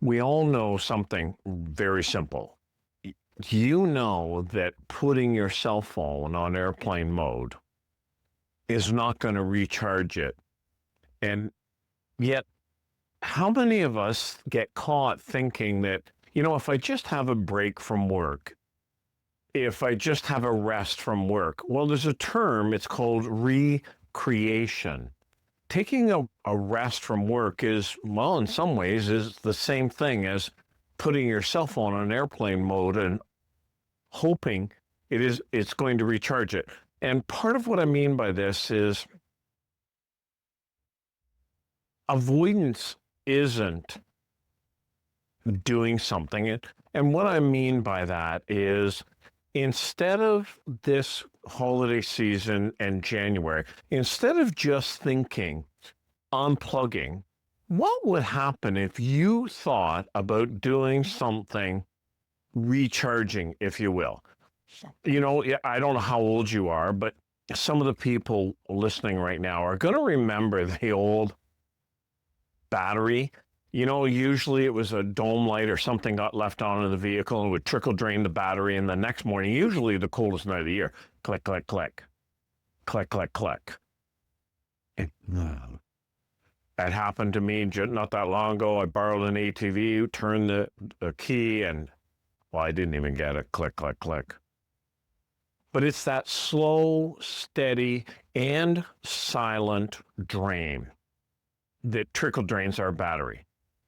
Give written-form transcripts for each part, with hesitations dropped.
We all know something very simple. You know that putting your cell phone on airplane mode is not going to recharge it. And yet, how many of us get caught thinking that, if I just have a break from work, if I just have a rest from work, well, there's a term, it's called recreation. Taking a rest from work is, well, in some ways, is the same thing as putting your cell phone on airplane mode and hoping it's going to recharge it. And part of what I mean by this is avoidance isn't doing something. And what I mean by that is instead of this holiday season and January, instead of just thinking, unplugging, what would happen if you thought about doing something recharging, if you will? I don't know how old you are, but some of the people listening right now are going to remember the old battery. Usually it was a dome light or something got left on in the vehicle and would trickle drain the battery. And the next morning, usually the coldest night of the year, click, click, click, click, click, click. That happened to me not that long ago. I borrowed an ATV, turned the key, and, well, I didn't even get it. Click, click, click. But it's that slow, steady, and silent drain that trickle drains our battery.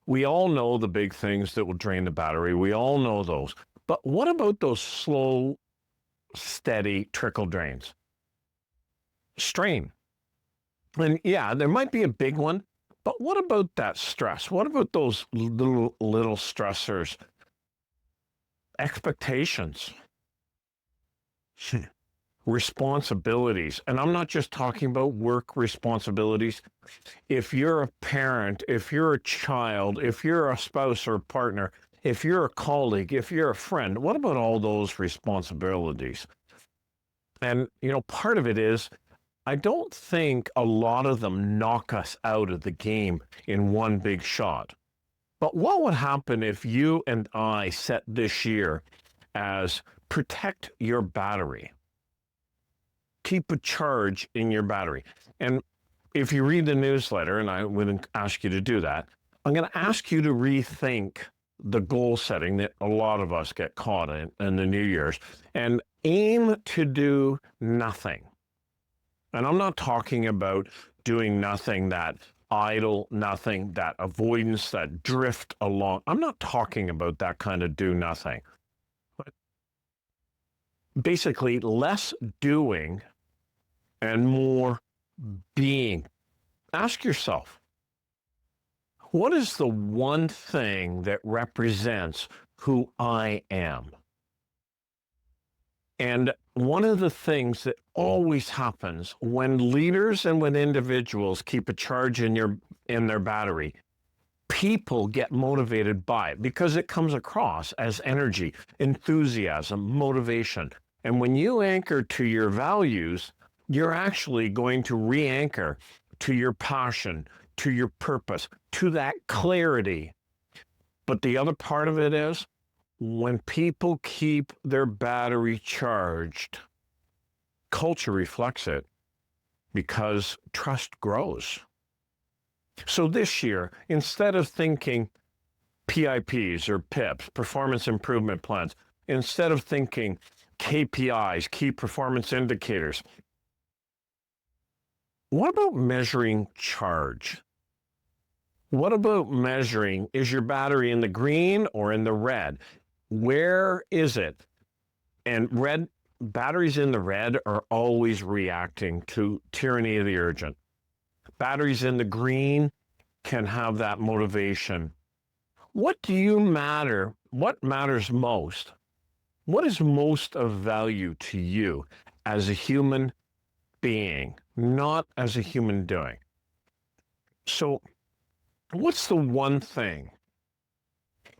We all know the big things that will drain the battery. We all know those. But what about those slow, steady trickle drains? Strain. And yeah, there might be a big one, but what about that stress? What about those little stressors? Expectations. Responsibilities. And I'm not just talking about work responsibilities. If you're a parent, if you're a child, if you're a spouse or partner, if you're a colleague, if you're a friend, what about all those responsibilities? And, part of it is, I don't think a lot of them knock us out of the game in one big shot. But what would happen if you and I set this year as protect your battery? Keep a charge in your battery. And if you read the newsletter, and I would ask you to do that, I'm going to ask you to rethink the goal setting that a lot of us get caught in the New Year's and aim to do nothing. And I'm not talking about doing nothing, that idle nothing, that avoidance, that drift along. I'm not talking about that kind of do nothing. But basically, less doing and more being. Ask yourself, what is the one thing that represents who I am? And one of the things that always happens when leaders and when individuals keep a charge in their battery, people get motivated by it because it comes across as energy, enthusiasm, motivation. And when you anchor to your values, you're actually going to re-anchor to your passion, to your purpose, to that clarity. But the other part of it is, when people keep their battery charged, culture reflects it because trust grows. So this year, instead of thinking PIPs or PIPs, performance improvement plans, instead of thinking KPIs, key performance indicators, what about measuring charge? What about measuring, is your battery in the green or in the red? Where is it? And batteries in the red are always reacting to tyranny of the urgent. Batteries in the green can have that motivation. What matters most? What is most of value to you as a human being, not as a human doing? So, what's the one thing,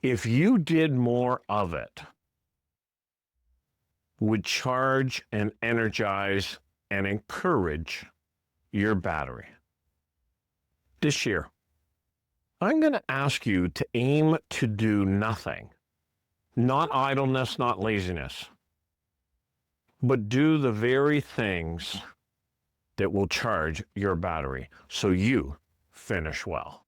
if you did more of it, would charge and energize and encourage your battery? This year, I'm going to ask you to aim to do nothing, not idleness, not laziness, but do the very things that will charge your battery so you finish well.